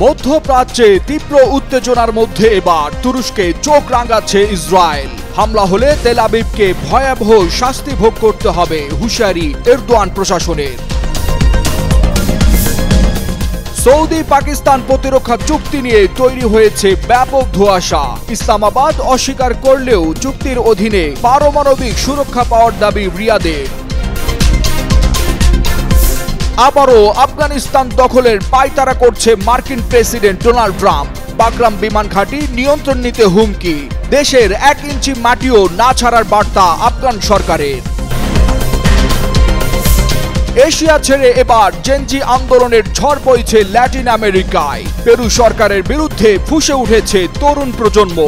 মধ্যপ্রাচ্যে তীব্র উত্তেজনার মধ্যে এবার তুরস্কে চোখ রাঙাচ্ছে ইসরায়েল। হামলা হলে তেল আবিবকে ভয়াবহ শাস্তি ভোগ করতে হবে হুঁশিয়ারি এরদোয়ান প্রশাসনের। সৌদি পাকিস্তান প্রতিরক্ষা চুক্তি নিয়ে তৈরি হয়েছে ব্যাপক ধোঁয়াশা। ইসলামাবাদ অস্বীকার করলেও চুক্তির অধীনে পারমাণবিক সুরক্ষা পাওয়ার দাবি রিয়াদের। আবারও আফগানিস্তান দখলের পায়তারা করছে মার্কিন প্রেসিডেন্ট ডোনাল্ড ট্রাম্প। বাগরাম বিমান ঘাঁটি নিয়ন্ত্রণ নিতে হুমকি, দেশের 1 ইঞ্চি মাটিও না ছাড়ার বার্তা আফগান সরকারের। এশিয়া ছেড়ে এবার জেনজি আন্দোলনের ঝড় বইছে ল্যাটিন আমেরিকায়। পেরু সরকারের বিরুদ্ধে ফুঁসে উঠেছে তরুণ প্রজন্ম।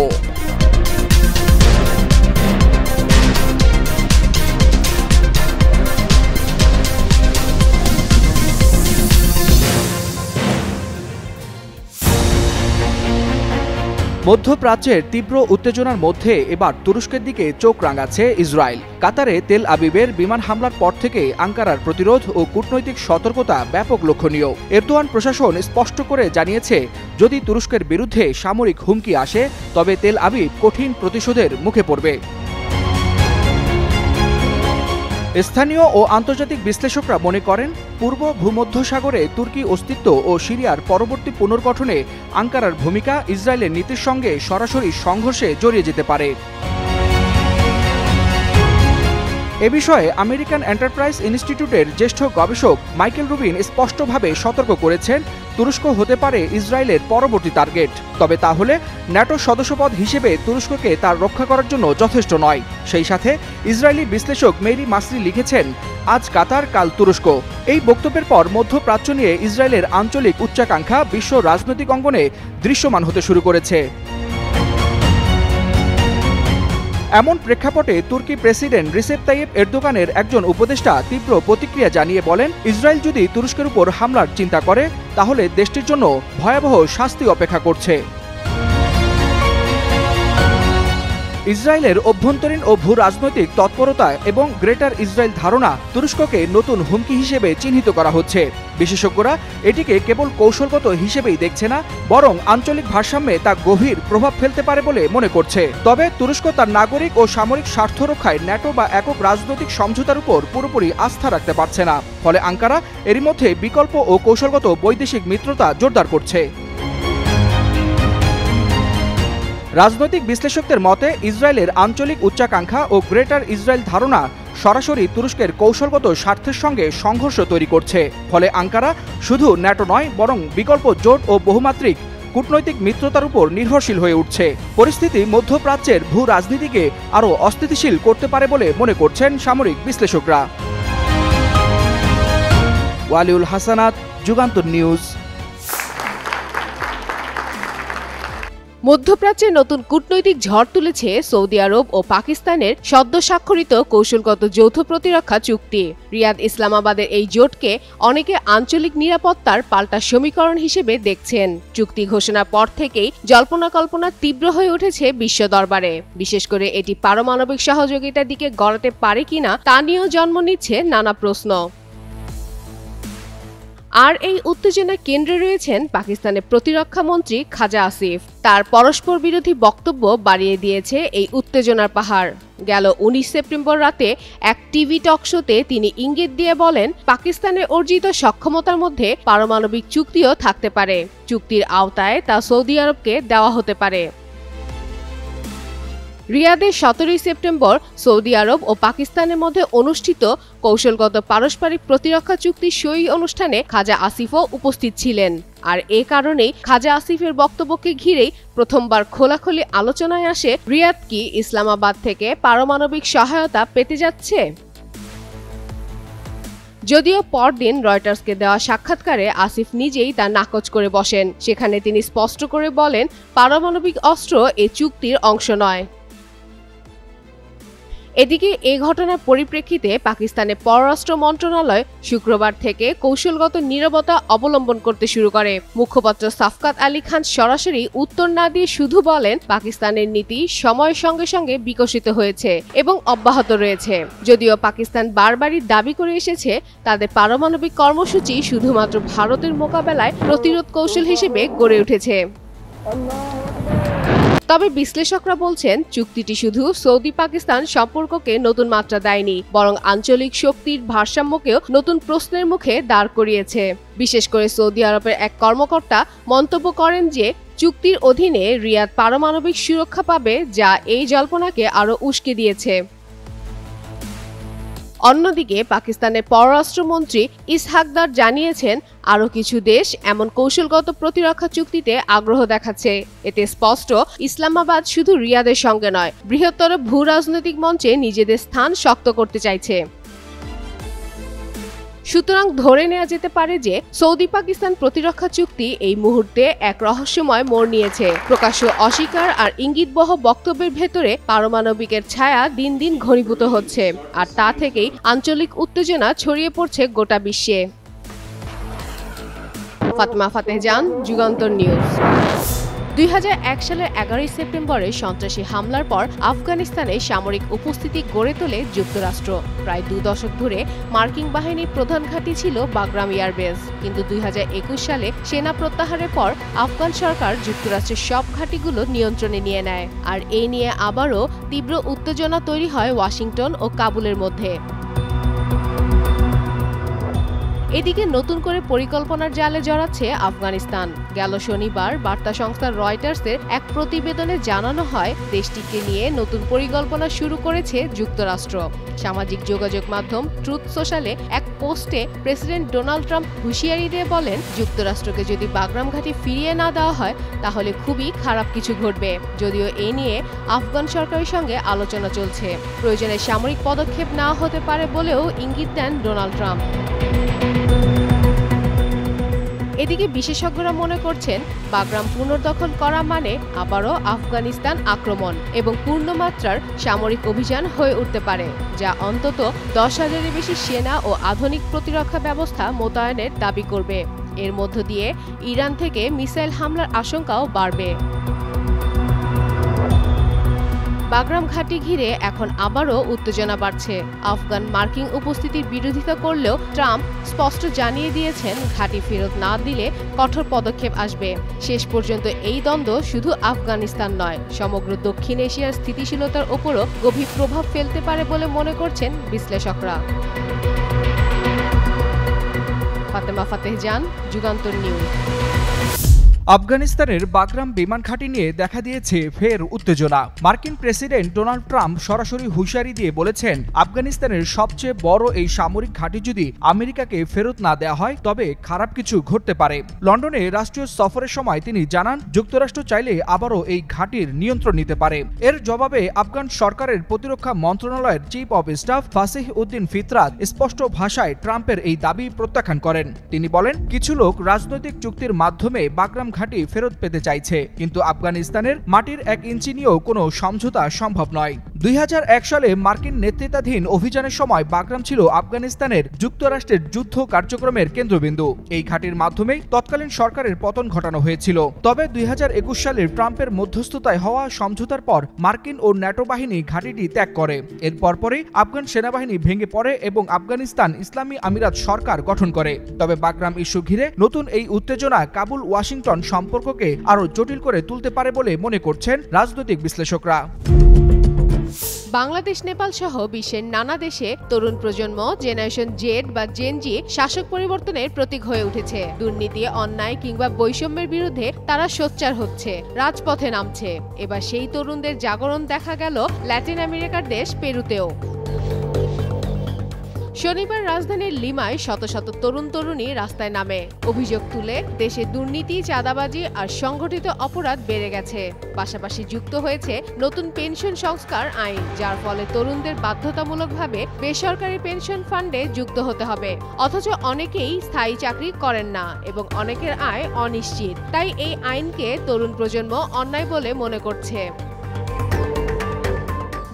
মধ্যপ্রাচ্যের তীব্র উত্তেজনার মধ্যে এবার তুরস্কের দিকে চোখ রাঙাচ্ছে ইসরায়েল। কাতারে তেল আবিবের বিমান হামলার পর থেকে আঙ্কারার প্রতিরোধ ও কূটনৈতিক সতর্কতা ব্যাপক লক্ষণীয়। এরদোয়ান প্রশাসন স্পষ্ট করে জানিয়েছে, যদি তুরস্কের বিরুদ্ধে সামরিক হুমকি আসে তবে তেল আবিব কঠিন প্রতিশোধের মুখে পড়বে। স্থানীয় ও আন্তর্জাতিক বিশ্লেষকরা মনে করেন, পূর্ব ভূমধ্যসাগরে তুর্কি অস্তিত্ব ও সিরিয়ার পরবর্তী পুনর্গঠনে আঙ্কারার ভূমিকা ইসরায়েলের নীতির সঙ্গে সরাসরি সংঘর্ষে জড়িয়ে যেতে পারে। এ বিষয়ে আমেরিকান এন্টারপ্রাইজ ইনস্টিটিউটের জ্যেষ্ঠ গবেষক মাইকেল রুবিন স্পষ্টভাবে সতর্ক করেছেন, তুরস্ক হতে পারে ইসরায়েলের পরবর্তী টার্গেট। তবে তাহলে ন্যাটো সদস্যপদ হিসেবে তুরস্ককে তার রক্ষা করার জন্য যথেষ্ট নয়। সেই সাথে ইসরায়েলি বিশ্লেষক মেরি মাসরি লিখেছেন, আজ কাতার কাল তুরস্ক। এই বক্তব্যের পর মধ্যপ্রাচ্য নিয়ে ইসরায়েলের আঞ্চলিক উচ্চাকাঙ্ক্ষা বিশ্ব রাজনৈতিক অঙ্গনে দৃশ্যমান হতে শুরু করেছে। এমন প্রেক্ষাপটে তুর্কি প্রেসিডেন্ট রিসেপ তাইয়েপ এরদোগানের একজন উপদেষ্টা তীব্র প্রতিক্রিয়া জানিয়ে বলেন, ইসরায়েল যদি তুরস্কের উপর হামলার চিন্তা করে তাহলে দেশটির জন্য ভয়াবহ শাস্তি অপেক্ষা করছে। ইসরায়েলের অভ্যন্তরীণ ও ভূ রাজনৈতিক তৎপরতা এবং গ্রেটার ইসরায়েল ধারণা তুরস্ককে নতুন হুমকি হিসেবে চিহ্নিত করা হচ্ছে। বিশেষজ্ঞরা এটিকে কেবল কৌশলগত হিসেবেই দেখছে না, বরং আঞ্চলিক ভারসাম্যে তা গভীর প্রভাব ফেলতে পারে বলে মনে করছে। তবে তুরস্ক তার নাগরিক ও সামরিক স্বার্থ রক্ষায় ন্যাটো বা একক রাজনৈতিক সমঝোতার উপর পুরোপুরি আস্থা রাখতে পারছে না। ফলে আঙ্কারা এরই মধ্যে বিকল্প ও কৌশলগত বৈদেশিক মিত্রতা জোরদার করছে। রাজনৈতিক বিশ্লেষকদের মতে, ইসরায়েলের আঞ্চলিক উচ্চাকাঙ্ক্ষা ও গ্রেটার ইসরায়েল ধারণা সরাসরি তুরস্কের কৌশলগত স্বার্থের সঙ্গে সংঘর্ষ তৈরি করছে। ফলে আঙ্কারা শুধু ন্যাটো নয়, বরং বিকল্প জোট ও বহুমাত্রিক কূটনৈতিক মিত্রতার উপর নির্ভরশীল হয়ে উঠছে। পরিস্থিতি মধ্যপ্রাচ্যের ভূ রাজনীতিকে আরও অস্থিতিশীল করতে পারে বলে মনে করছেন সামরিক বিশ্লেষকরা। ওয়ালিউল হাসানাত, যুগান্তর নিউজ। মধ্যপ্রাচ্যে নতুন কূটনৈতিক ঝড় তুলেছে সৌদি আরব ও পাকিস্তানের সদ্য স্বাক্ষরিত কৌশলগত যৌথ প্রতিরক্ষা চুক্তি। রিয়াদ ইসলামাবাদের এই জোটকে অনেকে আঞ্চলিক নিরাপত্তার পাল্টা সমীকরণ হিসেবে দেখছেন। চুক্তি ঘোষণার পর থেকেই জল্পনা কল্পনা তীব্র হয়ে উঠেছে বিশ্ব দরবারে। বিশেষ করে এটি পারমাণবিক সহযোগিতার দিকে গড়াতে পারে কিনা তা নিয়েও জন্ম নিচ্ছে নানা প্রশ্ন। আর এই উত্তেজনার কেন্দ্রে রয়েছেন পাকিস্তানের প্রতিরক্ষা মন্ত্রী খাজা আসিফ। তার পরস্পর বিরোধী বক্তব্য বাড়িয়ে দিয়েছে এই উত্তেজনার পাহাড়। গেল 19 সেপ্টেম্বর রাতে এক টিভি টক শোতে তিনি ইঙ্গিত দিয়ে বলেন, পাকিস্তানের অর্জিত সক্ষমতার মধ্যে পারমাণবিক চুক্তিও থাকতে পারে। চুক্তির আওতায় তা সৌদি আরবকে দেওয়া হতে পারে। রিয়াদে 17 সেপ্টেম্বর সৌদি আরব ও পাকিস্তানের মধ্যে অনুষ্ঠিত কৌশলগত পারস্পরিক প্রতিরক্ষা চুক্তি সই অনুষ্ঠানে খাজা আসিফও উপস্থিত ছিলেন। আর এ কারণেই খাজা আসিফের বক্তব্যকে ঘিরেই প্রথমবার খোলাখুলি আলোচনায় আসে, রিয়াদ কি ইসলামাবাদ থেকে পারমাণবিক সহায়তা পেতে যাচ্ছে। যদিও পরদিন রয়টার্সকে দেওয়া সাক্ষাৎকারে আসিফ নিজেই তা নাকচ করে বসেন। সেখানে তিনি স্পষ্ট করে বলেন, পারমাণবিক অস্ত্র এ চুক্তির অংশ নয়। এদিকে এই ঘটনার পরিপ্রেক্ষিতে পাকিস্তানের পররাষ্ট্র মন্ত্রণালয় শুক্রবার থেকে কৌশলগত নীরবতা অবলম্বন করতে শুরু করে। মুখপাত্র সাফকাত আলী খান সরাসরি উত্তর না দিয়ে শুধু বলেন, পাকিস্তানের নীতি সময়ের সঙ্গে সঙ্গে বিকশিত হয়েছে এবং অব্যাহত রয়েছে। যদিও পাকিস্তান বারবারই দাবি করে এসেছে তাদের পারমাণবিক কর্মসূচি শুধুমাত্র ভারতের মোকাবেলায় প্রতিরোধ কৌশল হিসেবে গড়ে উঠেছে। তবে বিশ্লেষকরা বলছেন, চুক্তিটি শুধু সৌদি পাকিস্তান সম্পর্ককে নতুন মাত্রা দেয়নি, বরং আঞ্চলিক শক্তির ভারসাম্যকেও নতুন প্রশ্নের মুখে দাঁড় করিয়েছে। বিশেষ করে সৌদি আরবের এক কর্মকর্তা মন্তব্য করেন যে, চুক্তির অধীনে রিয়াদ পারমাণবিক সুরক্ষা পাবে, যা এই জল্পনাকে আরও উস্কে দিয়েছে। অন্যদিকে পাকিস্তানের পররাষ্ট্রমন্ত্রী ইসহাকদার জানিয়েছেন, আরও কিছু দেশ এমন কৌশলগত প্রতিরক্ষা চুক্তিতে আগ্রহ দেখাচ্ছে। এতে স্পষ্ট, ইসলামাবাদ শুধু রিয়াদের সঙ্গে নয়, বৃহত্তর ভূ রাজনৈতিক মঞ্চে নিজেদের স্থান শক্ত করতে চাইছে। সুতরাং ধরে নেওয়া যেতে পারে যে সৌদি পাকিস্তান প্রতিরক্ষা চুক্তি এই মুহূর্তে এক রহস্যময় মোড় নিয়েছে। প্রকাশ্য অস্বীকার আর ইঙ্গিতবহ বক্তব্যের ভেতরে পারমাণবিকের ছায়া দিন দিন ঘনীভূত হচ্ছে, আর তা থেকেই আঞ্চলিক উত্তেজনা ছড়িয়ে পড়ছে গোটা বিশ্বে। ফাতেমা ফাতেহজান, যুগান্তর নিউজ। 2001 সালের 11 সেপ্টেম্বরে সন্ত্রাসী হামলার পর আফগানিস্তানে সামরিক উপস্থিতি গড়ে তোলে যুক্তরাষ্ট্র। প্রায় 2 দশক ধরে মার্কিন বাহিনীর প্রধান ঘাঁটি ছিল বাগরাম এয়ারবেস। কিন্তু 2021 সালে সেনা প্রত্যাহারের পর আফগান সরকার যুক্তরাষ্ট্রের সব ঘাঁটিগুলো নিয়ন্ত্রণে নিয়ে নেয়, আর এই নিয়ে আবারও তীব্র উত্তেজনা তৈরি হয় ওয়াশিংটন ও কাবুলের মধ্যে। এদিকে নতুন করে পরিকল্পনার জালে জড়াচ্ছে আফগানিস্তান। গেল শনিবার বার্তা সংস্থা রয়টার্সের এক প্রতিবেদনে জানানো হয়, দেশটিকে নিয়ে নতুন পরিকল্পনা শুরু করেছে যুক্তরাষ্ট্র। সামাজিক যোগাযোগ মাধ্যম ট্রুথ সোশ্যালে এক পোস্টে প্রেসিডেন্ট ডোনাল্ড ট্রাম্প হুঁশিয়ারি দিয়ে বলেন, যুক্তরাষ্ট্রকে যদি বাগরাম ঘাঁটি ফিরিয়ে না দেওয়া হয় তাহলে খুবই খারাপ কিছু ঘটবে। যদিও এ নিয়ে আফগান সরকারের সঙ্গে আলোচনা চলছে, প্রয়োজনে সামরিক পদক্ষেপ নেওয়া হতে পারে বলেও ইঙ্গিত দেন ডোনাল্ড ট্রাম্প। এদিকে বিশেষজ্ঞরা মনে করছেন, বাগরাম পুনর্দখল করা মানে আবারও আফগানিস্তান আক্রমণ এবং পূর্ণমাত্রার সামরিক অভিযান হয়ে উঠতে পারে, যা অন্তত 10,000-এর বেশি সেনা ও আধুনিক প্রতিরক্ষা ব্যবস্থা মোতায়েনের দাবি করবে। এর মধ্য দিয়ে ইরান থেকে মিসাইল হামলার আশঙ্কাও বাড়বে। বাগরাম ঘাঁটি ঘিরে এখন আবারও উত্তেজনা বাড়ছে। আফগান মার্কিন উপস্থিতির বিরোধিতা করলেও ট্রাম্প স্পষ্ট জানিয়ে দিয়েছেন, ঘাঁটি ফেরত না দিলে কঠোর পদক্ষেপ আসবে। শেষ পর্যন্ত এই দ্বন্দ্ব শুধু আফগানিস্তান নয়, সমগ্র দক্ষিণ এশিয়ার স্থিতিশীলতার ওপরও গভীর প্রভাব ফেলতে পারে বলে মনে করছেন বিশ্লেষকরা। ফাতেমা ফাতেহজান, যুগান্তর নিউজ। আফগানিস্তানের বাগরাম বিমান ঘাঁটি নিয়ে দেখা দিয়েছে ফের উত্তেজনা। মার্কিন প্রেসিডেন্ট ডোনাল্ড ট্রাম্প সরাসরি হুঁশিয়ারি দিয়ে বলেছেন, আফগানিস্তানের সবচেয়ে বড় এই সামরিক ঘাঁটি যদি আমেরিকাকে ফেরত না দেওয়া হয় তবে খারাপ কিছু ঘটতে পারে। লন্ডনে রাষ্ট্রীয় সফরের সময় তিনি জানান, যুক্তরাষ্ট্র চাইলে আবারও এই ঘাঁটির নিয়ন্ত্রণ নিতে পারে। এর জবাবে আফগান সরকারের প্রতিরক্ষা মন্ত্রণালয়ের চিফ অব স্টাফ ফাসিহ উদ্দিন ফিতরাত স্পষ্ট ভাষায় ট্রাম্পের এই দাবি প্রত্যাখ্যান করেন। তিনি বলেন, কিছু লোক রাজনৈতিক চুক্তির মাধ্যমে বাগরাম ঘাঁটি ফেরত পেতে চাইছে, কিন্তু আফগানিস্তানের মাটির 1 ইঞ্চি নিয়েও কোনো সমঝোতা সম্ভব নয়। 2001 সালে মার্কিন নেতৃত্বাধীন অভিযানের সময় বাগরাম ছিল আফগানিস্তানের যুক্তরাষ্ট্রের যুদ্ধ কার্যক্রমের কেন্দ্রবিন্দু। এই ঘাঁটির মাধ্যমেই তৎকালীন সরকারের পতন ঘটানো হয়েছিল। তবে 2021 সালের ট্রাম্পের মধ্যস্থতায় হওয়া সমঝোতার পর মার্কিন ও ন্যাটো বাহিনী ঘাঁটিটি ত্যাগ করে। এর পরপরই আফগান সেনাবাহিনী ভেঙে পড়ে এবং আফগানিস্তান ইসলামী আমিরাত সরকার গঠন করে। তবে বাগরাম ইস্যু ঘিরে নতুন এই উত্তেজনা কাবুল ওয়াশিংটন সম্পর্ককে আরো জটিল করে তুলতে পারে বলে মনে করছেন রাজনৈতিক বিশ্লেষকরা। বাংলাদেশ, নেপাল সহ বিশ্বের নানা দেশে তরুণ প্রজন্ম জেনারেশন জেড বা জেনজি শাসক পরিবর্তনের প্রতীক হয়ে উঠেছে। দুর্নীতি, অন্যায় কিংবা বৈষম্যের বিরুদ্ধে তারা সোচ্চার হচ্ছে, রাজপথে নামছে। এবার সেই তরুণদের জাগরণ দেখা গেল ল্যাটিন আমেরিকার দেশ পেরুতেও। শনিবার রাজধানীর লিমায় শত শত তরুণ তরুণী রাস্তায় নামে। অভিযোগ তুলে দেশে দুর্নীতি, চাঁদাবাজি আর সংগঠিত অপরাধ বেড়ে গেছে। পাশাপাশি যুক্ত হয়েছে নতুন পেনশন সংস্কার আইন, যার ফলে তরুণদের বাধ্যতামূলকভাবে বেসরকারি পেনশন ফান্ডে যুক্ত হতে হবে। অথচ অনেকেই স্থায়ী চাকরি করেন না এবং অনেকের আয় অনিশ্চিত। তাই এই আইনকে তরুণ প্রজন্ম অন্যায় বলে মনে করছে।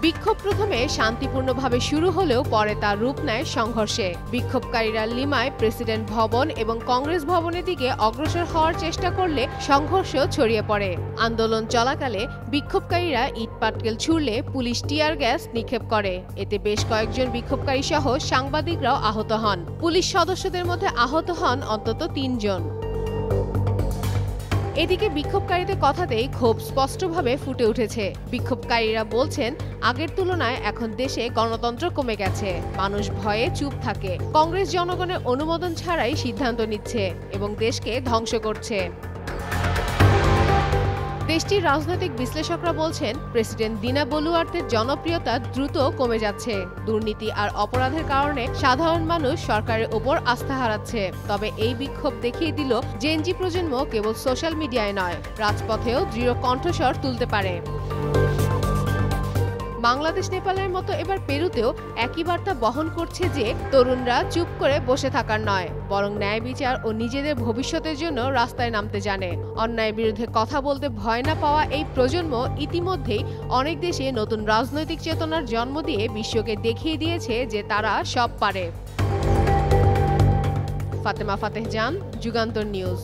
বিক্ষোভ প্রথমে শান্তিপূর্ণভাবে শুরু হলেও পরে তার রূপ নেয় সংঘর্ষে। বিক্ষোভকারীরা লিমায় প্রেসিডেন্ট ভবন এবং কংগ্রেস ভবনের দিকে অগ্রসর হওয়ার চেষ্টা করলে সংঘর্ষ ছড়িয়ে পড়ে। আন্দোলন চলাকালে বিক্ষোভকারীরা ইটপাটকেল ছুড়লে পুলিশ টিয়ার গ্যাস নিক্ষেপ করে। এতে বেশ কয়েকজন বিক্ষোভকারী সহ সাংবাদিকরাও আহত হন। পুলিশ সদস্যদের মধ্যে আহত হন অন্তত ৩ জন। এদিকে বিক্ষোভকারীদের কথাতেই ক্ষোভ স্পষ্টভাবে ফুটে উঠেছে। বিক্ষোভকারীরা বলছেন, আগের তুলনায় এখন দেশে গণতন্ত্র কমে গেছে, মানুষ ভয়ে চুপ থাকে, কংগ্রেস জনগণের অনুমোদন ছাড়াই সিদ্ধান্ত নিচ্ছে এবং দেশকে ধ্বংস করছে। দেশটির রাজনৈতিক বিশ্লেষকরা বলছেন, প্রেসিডেন্ট দিনা বলুয়ার্তের জনপ্রিয়তা দ্রুত কমে যাচ্ছে। দুর্নীতি আর অপরাধের কারণে সাধারণ মানুষ সরকারের ওপর আস্থা হারাচ্ছে। তবে এই বিক্ষোভ দেখিয়ে দিল, জেনজি প্রজন্ম কেবল সোশ্যাল মিডিয়ায় নয়, রাজপথেও দৃঢ় কণ্ঠস্বর তুলতে পারে। বাংলাদেশ নেপালের মতো এবার পেরুতেও একই বার্তা বহন করছে যে তরুণরা চুপ করে বসে থাকার নয়, বরং ন্যায় বিচার ও নিজেদের ভবিষ্যতের জন্য রাস্তায় নামতে জানে। অন্যায়ের বিরুদ্ধে কথা বলতে ভয় না পাওয়া এই প্রজন্ম ইতিমধ্যেই অনেক দেশে নতুন রাজনৈতিক চেতনার জন্ম দিয়ে বিশ্বকে দেখিয়ে দিয়েছে যে তারা সব পারে। ফাতেমা ফাতেহ জান, যুগান্তর নিউজ।